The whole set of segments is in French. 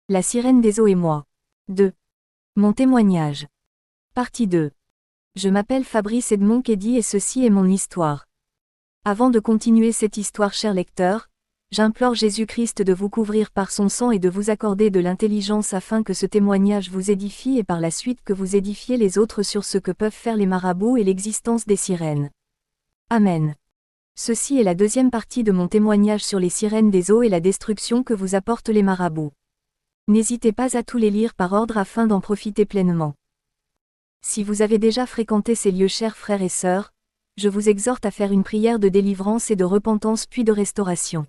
La sirène des eaux et moi. 2. Mon témoignage. Partie 2. Je m'appelle Fabrice Edmond Keddy et ceci est mon histoire. Avant de continuer cette histoire, chers lecteurs, j'implore Jésus-Christ de vous couvrir par son sang et de vous accorder de l'intelligence afin que ce témoignage vous édifie et par la suite que vous édifiez les autres sur ce que peuvent faire les marabouts et l'existence des sirènes. Amen. Ceci est la deuxième partie de mon témoignage sur les sirènes des eaux et la destruction que vous apportent les marabouts. N'hésitez pas à tous les lire par ordre afin d'en profiter pleinement. Si vous avez déjà fréquenté ces lieux, chers frères et sœurs, je vous exhorte à faire une prière de délivrance et de repentance puis de restauration.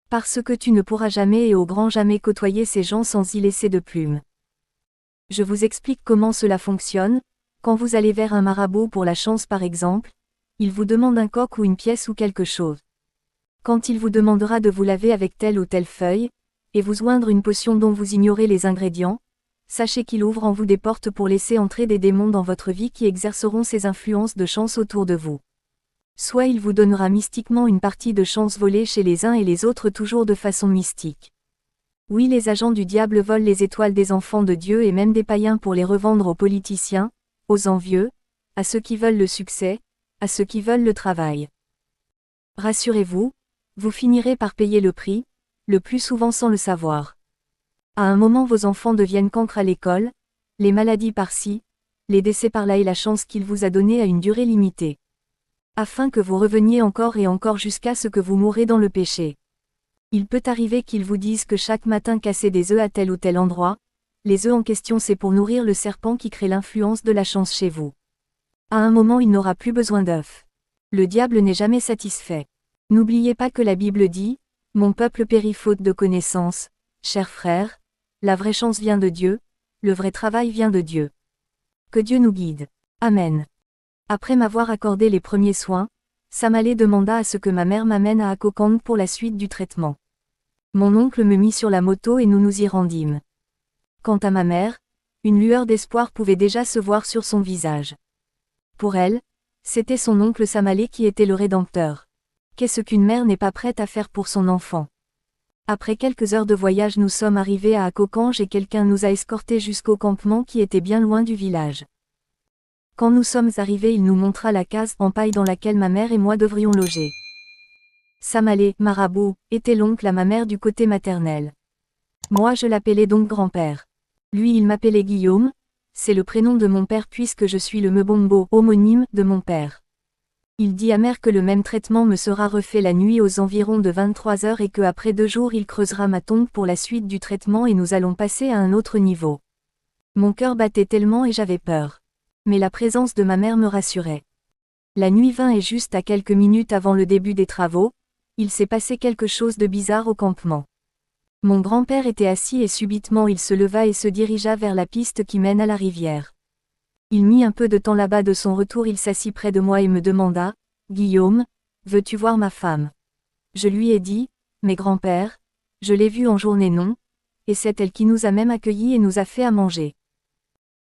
Parce que tu ne pourras jamais et au grand jamais côtoyer ces gens sans y laisser de plume. Je vous explique comment cela fonctionne. Quand vous allez vers un marabout pour la chance par exemple, il vous demande un coq ou une pièce ou quelque chose. Quand il vous demandera de vous laver avec telle ou telle feuille, et vous oindre une potion dont vous ignorez les ingrédients, sachez qu'il ouvre en vous des portes pour laisser entrer des démons dans votre vie qui exerceront ces influences de chance autour de vous. Soit il vous donnera mystiquement une partie de chance volée chez les uns et les autres toujours de façon mystique. Oui, les agents du diable volent les étoiles des enfants de Dieu et même des païens pour les revendre aux politiciens, aux envieux, à ceux qui veulent le succès, à ceux qui veulent le travail. Rassurez-vous, vous finirez par payer le prix, le plus souvent sans le savoir. À un moment vos enfants deviennent cancres à l'école, les maladies par-ci, les décès par-là et la chance qu'il vous a donnée à une durée limitée. Afin que vous reveniez encore et encore jusqu'à ce que vous mourrez dans le péché. Il peut arriver qu'ils vous disent que chaque matin cassez des œufs à tel ou tel endroit, les œufs en question c'est pour nourrir le serpent qui crée l'influence de la chance chez vous. À un moment il n'aura plus besoin d'œufs. Le diable n'est jamais satisfait. N'oubliez pas que la Bible dit, « Mon peuple périt faute de connaissance », chers frères, la vraie chance vient de Dieu, le vrai travail vient de Dieu. Que Dieu nous guide. Amen. Après m'avoir accordé les premiers soins, Samalé demanda à ce que ma mère m'amène à Akokand pour la suite du traitement. Mon oncle me mit sur la moto et nous nous y rendîmes. Quant à ma mère, une lueur d'espoir pouvait déjà se voir sur son visage. Pour elle, c'était son oncle Samalé qui était le Rédempteur. Qu'est-ce qu'une mère n'est pas prête à faire pour son enfant? Après quelques heures de voyage nous sommes arrivés à Akokanj et quelqu'un nous a escortés jusqu'au campement qui était bien loin du village. Quand nous sommes arrivés il nous montra la case en paille dans laquelle ma mère et moi devrions loger. Samalé, marabout, était l'oncle à ma mère du côté maternel. Moi je l'appelais donc grand-père. Lui il m'appelait Guillaume, c'est le prénom de mon père puisque je suis le Mbombo, homonyme, de mon père. Il dit à mère que le même traitement me sera refait la nuit aux environs de 23 heures et que après 2 jours il creusera ma tombe pour la suite du traitement et nous allons passer à un autre niveau. Mon cœur battait tellement et j'avais peur. Mais la présence de ma mère me rassurait. La nuit vint et juste à quelques minutes avant le début des travaux, il s'est passé quelque chose de bizarre au campement. Mon grand-père était assis et subitement il se leva et se dirigea vers la piste qui mène à la rivière. Il mit un peu de temps là-bas de son retour il s'assit près de moi et me demanda, « Guillaume, veux-tu voir ma femme ?» Je lui ai dit, « Mais grand-père, je l'ai vue en journée non, et c'est elle qui nous a même accueillis et nous a fait à manger. »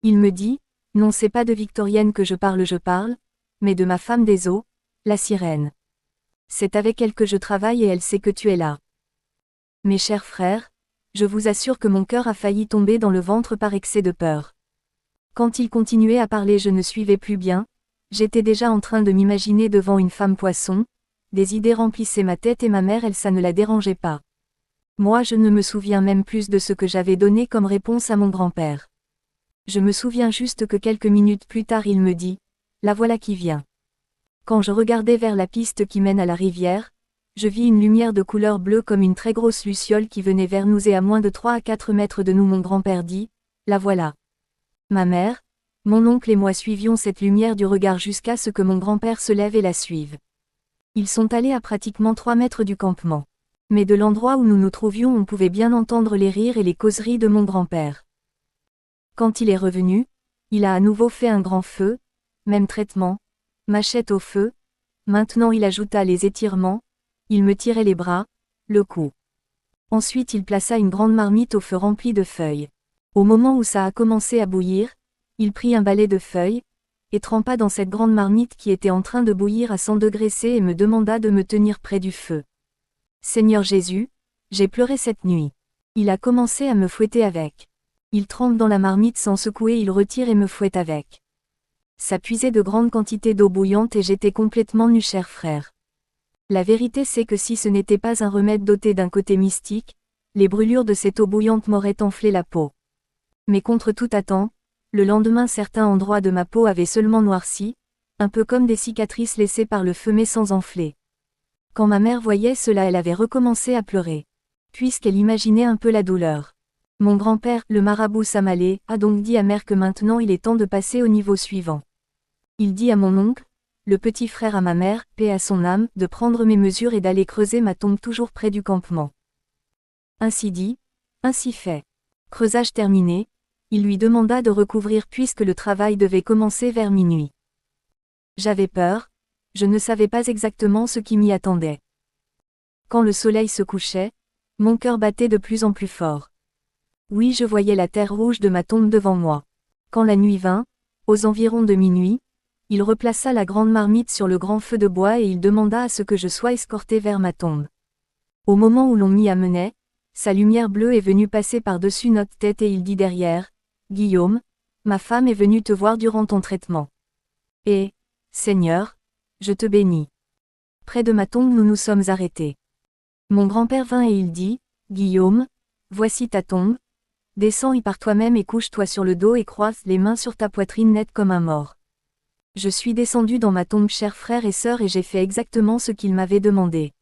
Il me dit, « Non c'est pas de Victorienne que je parle, mais de ma femme des eaux, la sirène. C'est avec elle que je travaille et elle sait que tu es là. » Mes chers frères, je vous assure que mon cœur a failli tomber dans le ventre par excès de peur. Quand il continuait à parler je ne suivais plus bien, j'étais déjà en train de m'imaginer devant une femme poisson, des idées remplissaient ma tête et ma mère elle ça ne la dérangeait pas. Moi je ne me souviens même plus de ce que j'avais donné comme réponse à mon grand-père. Je me souviens juste que quelques minutes plus tard il me dit, « La voilà qui vient. » Quand je regardais vers la piste qui mène à la rivière, je vis une lumière de couleur bleue comme une très grosse luciole qui venait vers nous et à moins de 3 à 4 mètres de nous mon grand-père dit, « La voilà. » Ma mère, mon oncle et moi suivions cette lumière du regard jusqu'à ce que mon grand-père se lève et la suive. Ils sont allés à pratiquement 3 mètres du campement. Mais de l'endroit où nous nous trouvions on pouvait bien entendre les rires et les causeries de mon grand-père. Quand il est revenu, il a à nouveau fait un grand feu, même traitement, machette au feu, maintenant il ajouta les étirements, il me tirait les bras, le cou. Ensuite il plaça une grande marmite au feu remplie de feuilles. Au moment où ça a commencé à bouillir, il prit un balai de feuilles, et trempa dans cette grande marmite qui était en train de bouillir à 100 degrés C et me demanda de me tenir près du feu. Seigneur Jésus, j'ai pleuré cette nuit. Il a commencé à me fouetter avec. Il trempe dans la marmite sans secouer, il retire et me fouette avec. Ça puisait de grandes quantités d'eau bouillante et j'étais complètement nu, cher frère. La vérité c'est que si ce n'était pas un remède doté d'un côté mystique, les brûlures de cette eau bouillante m'auraient enflé la peau. Mais contre toute attente, le lendemain certains endroits de ma peau avaient seulement noirci, un peu comme des cicatrices laissées par le feu mais sans enfler. Quand ma mère voyait cela, elle avait recommencé à pleurer, puisqu'elle imaginait un peu la douleur. Mon grand-père, le marabout Samalé, a donc dit à mère que maintenant il est temps de passer au niveau suivant. Il dit à mon oncle, le petit frère à ma mère, paix à son âme, de prendre mes mesures et d'aller creuser ma tombe toujours près du campement. Ainsi dit, ainsi fait. Creusage terminé, il lui demanda de recouvrir puisque le travail devait commencer vers minuit. J'avais peur, je ne savais pas exactement ce qui m'y attendait. Quand le soleil se couchait, mon cœur battait de plus en plus fort. Oui, je voyais la terre rouge de ma tombe devant moi. Quand la nuit vint, aux environs de minuit, il replaça la grande marmite sur le grand feu de bois et il demanda à ce que je sois escorté vers ma tombe. Au moment où l'on m'y amenait, sa lumière bleue est venue passer par-dessus notre tête et il dit derrière, « Guillaume, ma femme est venue te voir durant ton traitement. Et, Seigneur, je te bénis. » Près de ma tombe nous nous sommes arrêtés. Mon grand-père vint et il dit, « Guillaume, voici ta tombe, descends y par toi-même et couche-toi sur le dos et croise les mains sur ta poitrine nette comme un mort. » Je suis descendu dans ma tombe, chers frères et sœurs, et j'ai fait exactement ce qu'il m'avait demandé.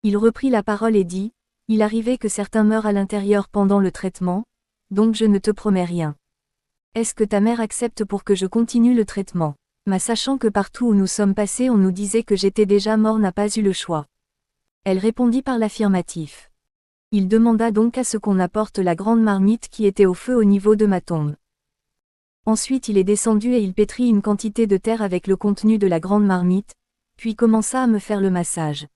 Il reprit la parole et dit, « Il arrivait que certains meurent à l'intérieur pendant le traitement, donc je ne te promets rien. Est-ce que ta mère accepte pour que je continue le traitement ? » Mais sachant que partout où nous sommes passés on nous disait que j'étais déjà mort, n'a pas eu le choix. Elle répondit par l'affirmatif. Il demanda donc à ce qu'on apporte la grande marmite qui était au feu au niveau de ma tombe. Ensuite il est descendu et il pétrit une quantité de terre avec le contenu de la grande marmite, puis commença à me faire le massage.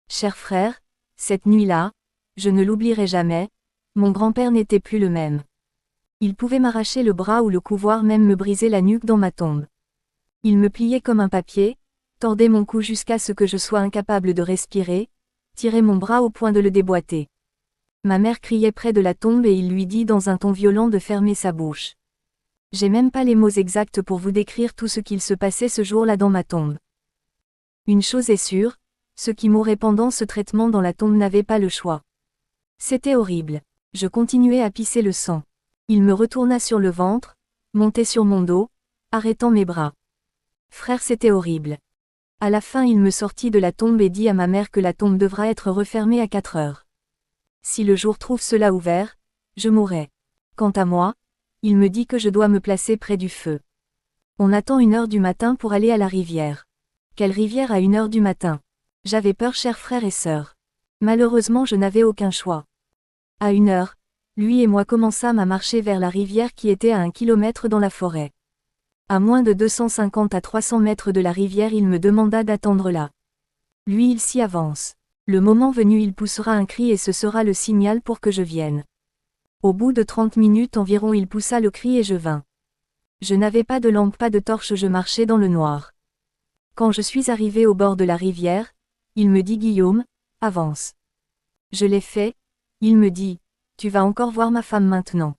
Cher frère, cette nuit-là, je ne l'oublierai jamais, mon grand-père n'était plus le même. Il pouvait m'arracher le bras ou le cou, voire même me briser la nuque dans ma tombe. Il me pliait comme un papier, tordait mon cou jusqu'à ce que je sois incapable de respirer, tirait mon bras au point de le déboîter. Ma mère criait près de la tombe et il lui dit dans un ton violent de fermer sa bouche. J'ai même pas les mots exacts pour vous décrire tout ce qu'il se passait ce jour-là dans ma tombe. Une chose est sûre, ceux qui mouraient pendant ce traitement dans la tombe n'avaient pas le choix. C'était horrible. Je continuais à pisser le sang. Il me retourna sur le ventre, montait sur mon dos, arrêtant mes bras. Frère, c'était horrible. À la fin il me sortit de la tombe et dit à ma mère que la tombe devra être refermée à 4 heures. Si le jour trouve cela ouvert, je mourrai. Quant à moi, il me dit que je dois me placer près du feu. On attend 1 heure du matin pour aller à la rivière. Quelle rivière à 1 heure du matin? J'avais peur, chers frères et sœurs. Malheureusement je n'avais aucun choix. À 1 heure, lui et moi commençâmes à marcher vers la rivière qui était à 1 kilomètre dans la forêt. À moins de 250 à 300 mètres de la rivière il me demanda d'attendre là. Lui il s'y avance. Le moment venu il poussera un cri et ce sera le signal pour que je vienne. Au bout de 30 minutes environ il poussa le cri et je vins. Je n'avais pas de lampe, pas de torche, je marchais dans le noir. Quand je suis arrivé au bord de la rivière, il me dit Guillaume, avance. Je l'ai fait, il me dit, tu vas encore voir ma femme maintenant.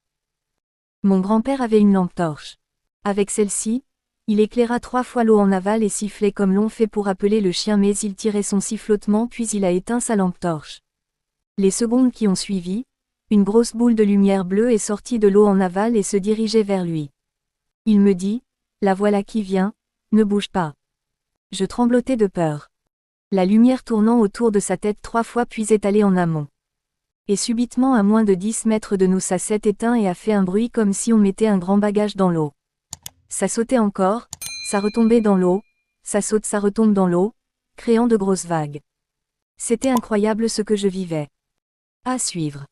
Mon grand-père avait une lampe torche. Avec celle-ci, il éclaira 3 fois l'eau en aval et sifflait comme l'on fait pour appeler le chien, mais il tirait son sifflotement puis il a éteint sa lampe torche. Les secondes qui ont suivi, une grosse boule de lumière bleue est sortie de l'eau en aval et se dirigeait vers lui. Il me dit, la voilà qui vient, ne bouge pas. Je tremblotais de peur. La lumière tournant autour de sa tête 3 fois puis est allée en amont. Et subitement à moins de 10 mètres de nous ça s'est éteint et a fait un bruit comme si on mettait un grand bagage dans l'eau. Ça sautait encore, ça retombait dans l'eau, ça saute, ça retombe dans l'eau, créant de grosses vagues. C'était incroyable ce que je vivais. À suivre.